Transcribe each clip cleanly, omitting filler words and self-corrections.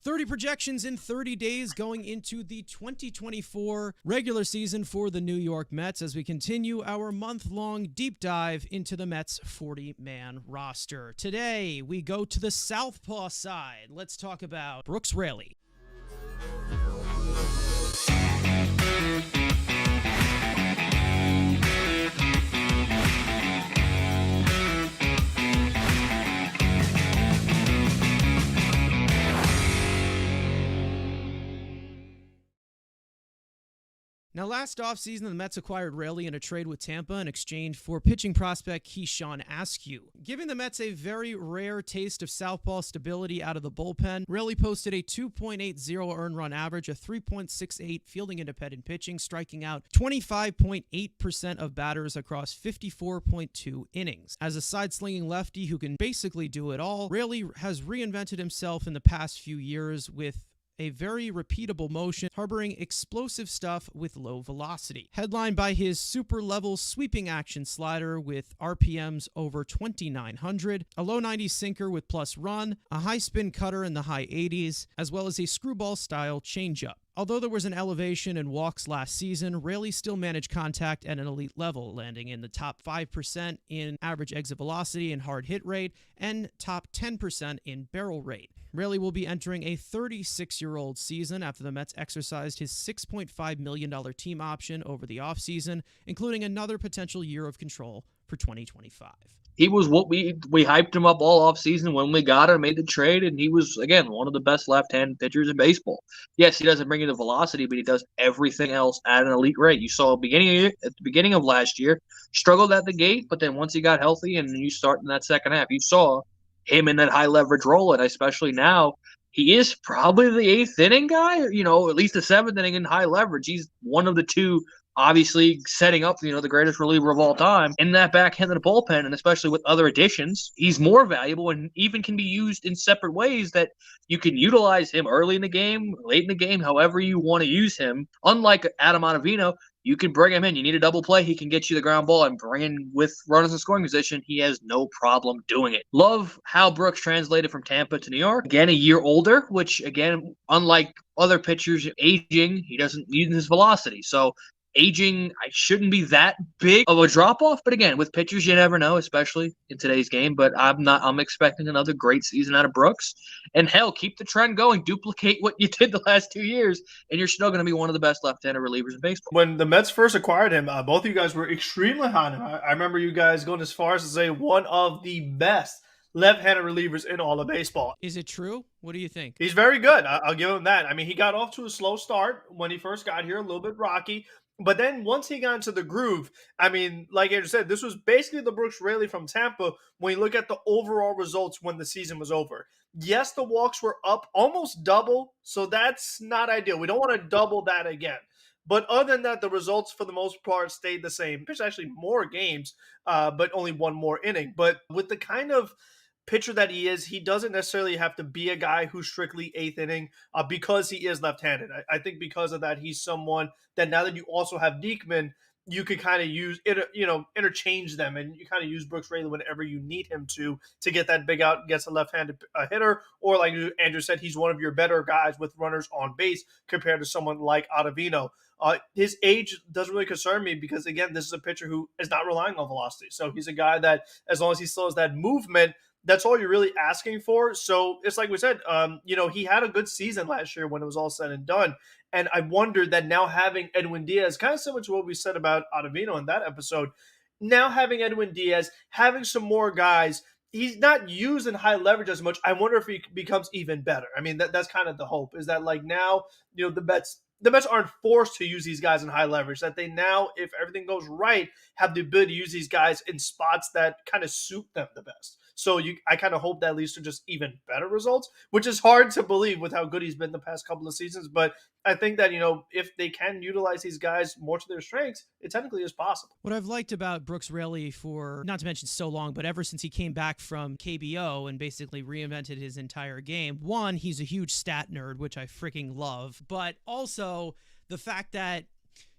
30 projections in 30 days going into the 2024 regular season for the New York Mets as we continue our month-long deep dive into the Mets 40-man roster. Today, we go to the southpaw side. Let's talk about Brooks Raley. Now, last offseason, the Mets acquired Raley in a trade with Tampa in exchange for pitching prospect Keyshawn Askew. Giving the Mets a very rare taste of southpaw stability out of the bullpen, Raley posted a 2.80 earned run average, a 3.68 fielding independent pitching, striking out 25.8% of batters across 54.2 innings. As a side-slinging lefty who can basically do it all, Raley has reinvented himself in the past few years with a very repeatable motion, harboring explosive stuff with low velocity. Headlined by his super level sweeping action slider with RPMs over 2,900, a low 90s sinker with plus run, a high spin cutter in the high 80s, as well as a screwball style changeup. Although there was an elevation in walks last season, Raley still managed contact at an elite level, landing in the top 5% in average exit velocity and hard hit rate, and top 10% in barrel rate. Raley will be entering a 36-year-old season after the Mets exercised his $6.5 million team option over the offseason, including another potential year of control for 2025. He was what we hyped him up all offseason when we got him, made the trade, and he was, again, one of the best left-handed pitchers in baseball. Yes, he doesn't bring you the velocity, but he does everything else at an elite rate. You saw at the beginning of last year, struggled at the gate, but then once he got healthy and you start in that second half, you saw him in that high-leverage role, and especially now, he is probably the eighth inning guy, at least the seventh inning in high leverage. He's one of the two, obviously setting up, the greatest reliever of all time in that back end of the bullpen, and especially with other additions, he's more valuable and even can be used in separate ways that you can utilize him early in the game, late in the game, however you want to use him. Unlike Adam Ottavino, you can bring him in. You need a double play, he can get you the ground ball and bring in with runners in scoring position. He has no problem doing it. Love how Brooks translated from Tampa to New York. Again, a year older, which, again, unlike other pitchers aging, he doesn't use his velocity. So aging, I shouldn't be that big of a drop-off. But again, with pitchers, you never know, especially in today's game. But I'm expecting another great season out of Brooks. And hell, keep the trend going. Duplicate what you did the last 2 years, and you're still going to be one of the best left-handed relievers in baseball. When the Mets first acquired him, both of you guys were extremely high on him. I remember you guys going as far as to say one of the best left-handed relievers in all of baseball. Is it true? What do you think? He's very good. I'll give him that. I mean, he got off to a slow start when he first got here, a little bit rocky. But then once he got into the groove, I mean, like Andrew said, this was basically the Brooks Raley from Tampa when you look at the overall results when the season was over. Yes, the walks were up almost double, so that's not ideal. We don't want to double that again. But other than that, the results for the most part stayed the same. Pitched actually more games, but only one more inning. But with the kind of pitcher that he is, he doesn't necessarily have to be a guy who's strictly eighth inning because he is left-handed. I think because of that, he's someone that now that you also have Diekman, you could kind of use it, interchange them, and you kind of use Brooks Raley whenever you need him to get that big out against a left-handed hitter, or like Andrew said, he's one of your better guys with runners on base compared to someone like Ottavino. His age doesn't really concern me because, again, this is a pitcher who is not relying on velocity. So he's a guy that, as long as he still has that movement, that's all you're really asking for. So it's like we said, he had a good season last year when it was all said and done. And I wondered that now having Edwin Diaz, kind of similar to what we said about Ottavino in that episode, now having Edwin Diaz, having some more guys, he's not used in high leverage as much. I wonder if he becomes even better. I mean, that's kind of the hope, is that like now, the Mets aren't forced to use these guys in high leverage, that they now, if everything goes right, have the ability to use these guys in spots that kind of suit them the best. So I kind of hope that leads to just even better results, which is hard to believe with how good he's been the past couple of seasons. But I think that, if they can utilize these guys more to their strengths, it technically is possible. What I've liked about Brooks Raley for, not to mention so long, but ever since he came back from KBO and basically reinvented his entire game, one, he's a huge stat nerd, which I freaking love, but also the fact that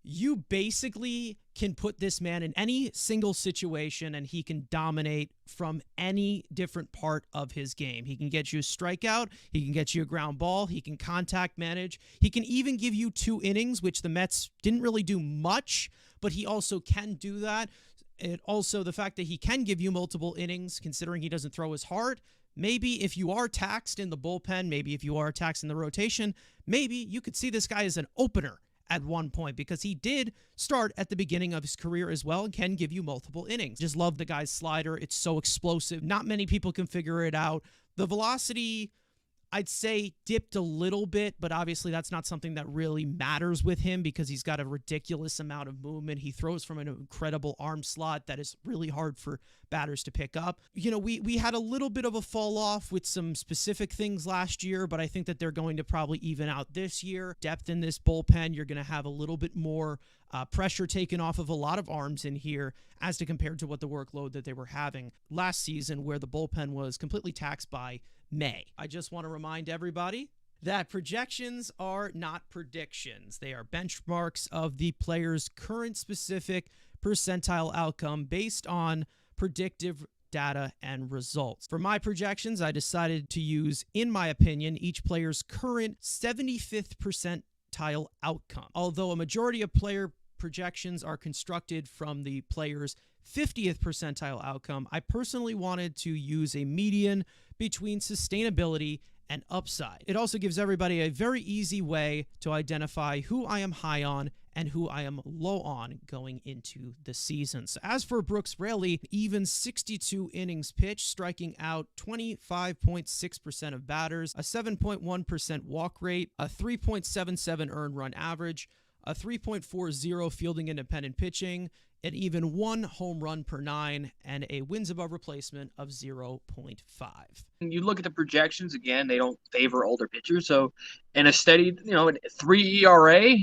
you basically can put this man in any single situation and he can dominate from any different part of his game. He can get you a strikeout. He can get you a ground ball. He can contact manage. He can even give you 2 innings, which the Mets didn't really do much, but he also can do that. And also the fact that he can give you multiple innings, considering he doesn't throw as hard. Maybe if you are taxed in the bullpen, maybe if you are taxed in the rotation, maybe you could see this guy as an opener at one point, because he did start at the beginning of his career as well and can give you multiple innings. Just love the guy's slider. It's so explosive. Not many people can figure it out. The velocity, I'd say, dipped a little bit, but obviously that's not something that really matters with him because he's got a ridiculous amount of movement. He throws from an incredible arm slot that is really hard for batters to pick up. You know, we had a little bit of a fall off with some specific things last year, but I think that they're going to probably even out this year. Depth in this bullpen, you're going to have a little bit more pressure taken off of a lot of arms in here as to compared to what the workload that they were having last season, where the bullpen was completely taxed by May. I just want to remind everybody that projections are not predictions. They are benchmarks of the player's current specific percentile outcome based on predictive data and results. For my projections, I decided to use, in my opinion, each player's current 75th percentile outcome. Although a majority of player projections are constructed from the player's 50th percentile outcome, I personally wanted to use a median between sustainability and upside. It also gives everybody a very easy way to identify who I am high on and who I am low on going into the season. So as for Brooks Raley, even 62 innings pitched, striking out 25.6% of batters, a 7.1% walk rate, a 3.77 earned run average, a 3.40 fielding independent pitching, and even 1 home run per 9, and a wins above replacement of 0.5. You look at the projections again; they don't favor older pitchers. So, in a steady, 3 ERA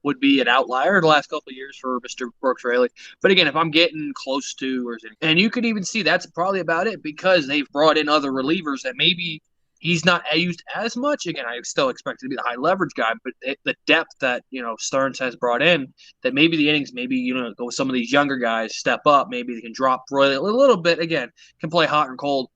would be an outlier the last couple of years for Mr. Brooks Raley. But again, if I'm getting close to, and you could even see that's probably about it because they've brought in other relievers that maybe he's not used as much. Again, I still expect him to be the high leverage guy, but the depth that, Stearns has brought in, that maybe the innings, maybe, go with some of these younger guys, step up, maybe they can drop Roy a little bit, again, can play hot and cold,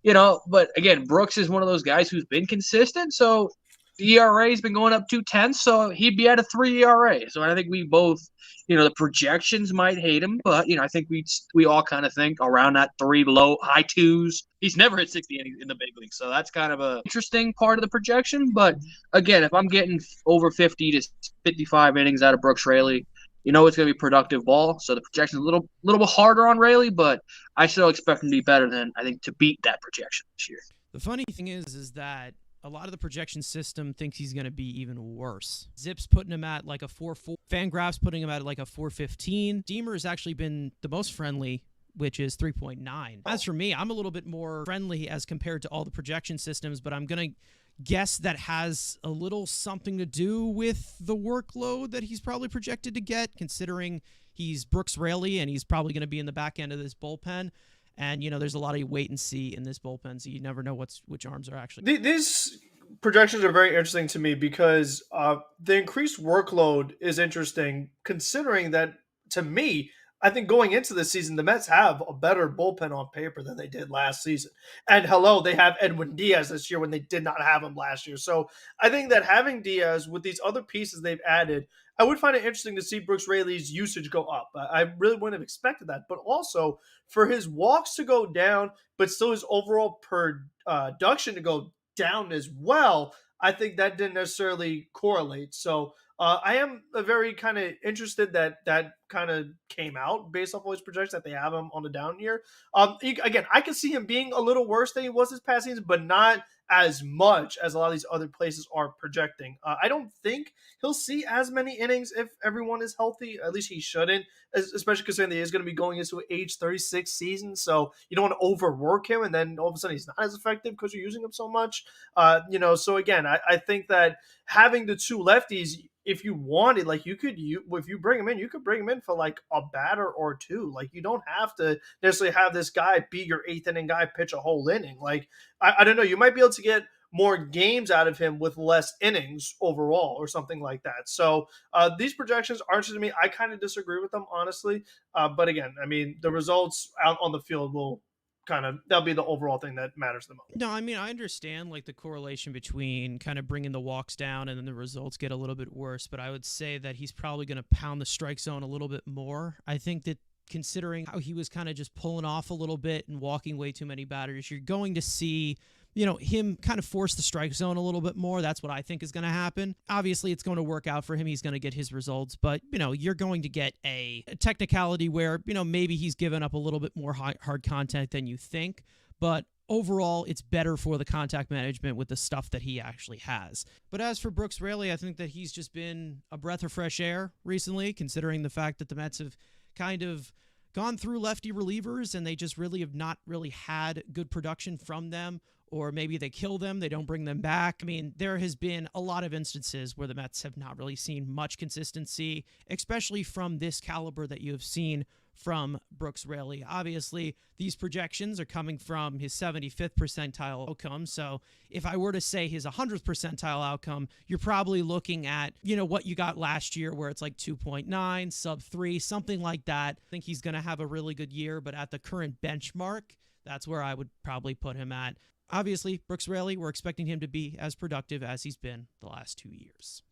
but again, Brooks is one of those guys who's been consistent. So the ERA has been going up 2.10, so he'd be at a 3 ERA. So I think we both, the projections might hate him, but I think we all kind of think around that 3 low high 2s. He's never hit 60 innings in the big league, so that's kind of a interesting part of the projection. But again, if I'm getting over 50 to 55 innings out of Brooks Raley, it's going to be productive ball. So the projection is a little bit harder on Raley, but I still expect him to be better than, I think, to beat that projection this year. The funny thing is that a lot of the projection system thinks he's going to be even worse. Zip's putting him at like a 4.4. Fangraphs putting him at like a 4.15. Deemer has actually been the most friendly, which is 3.9. As for me, I'm a little bit more friendly as compared to all the projection systems, but I'm going to guess that has a little something to do with the workload that he's probably projected to get, considering he's Brooks Raley and he's probably going to be in the back end of this bullpen. And, there's a lot of wait and see in this bullpen, so you never know which arms are actually. These projections are very interesting to me because the increased workload is interesting, considering that, to me, I think going into the season, the Mets have a better bullpen on paper than they did last season. And they have Edwin Diaz this year when they did not have him last year. So I think that having Diaz with these other pieces they've added, I would find it interesting to see Brooks Raley's usage go up. I really wouldn't have expected that. But also for his walks to go down, but still his overall production to go down as well, I think that didn't necessarily correlate. So I am very kind of interested that kind of came out based off all his projections that they have him on the down year. Again, I can see him being a little worse than he was this past season, but not as much as a lot of these other places are projecting. I don't think he'll see as many innings if everyone is healthy. At least he shouldn't, especially considering that he is going to be going into an age 36 season. So you don't want to overwork him, and then all of a sudden he's not as effective because you're using him so much. So again, I think that having the 2 lefties, if you wanted, like if you bring him in, you could bring him in for like a batter or 2. Like you don't have to necessarily have this guy be your 8th inning guy, pitch a whole inning. Like I don't know, you might be able to get more games out of him with less innings overall or something like that. So these projections are interesting to me. I kind of disagree with them, honestly. But again, I mean, the results out on the field will that'll be the overall thing that matters the most. No, I mean, I understand like the correlation between kind of bringing the walks down and then the results get a little bit worse, but I would say that he's probably going to pound the strike zone a little bit more. I think that considering how he was kind of just pulling off a little bit and walking way too many batters, you're going to see him kind of force the strike zone a little bit more. That's what I think is going to happen. Obviously, it's going to work out for him. He's going to get his results, but, you're going to get a technicality where, maybe he's given up a little bit more hard contact than you think, but overall, it's better for the contact management with the stuff that he actually has. But as for Brooks Raley, I think that he's just been a breath of fresh air recently, considering the fact that the Mets have kind of gone through lefty relievers and they just really have not really had good production from them. Or maybe they kill them, they don't bring them back. I mean, there has been a lot of instances where the Mets have not really seen much consistency, especially from this caliber that you have seen from Brooks Raley. Obviously, these projections are coming from his 75th percentile outcome. So if I were to say his 100th percentile outcome, you're probably looking at, what you got last year where it's like 2.9, sub 3, something like that. I think he's going to have a really good year, but at the current benchmark, that's where I would probably put him at. Obviously, Brooks Raley, we're expecting him to be as productive as he's been the last 2 years.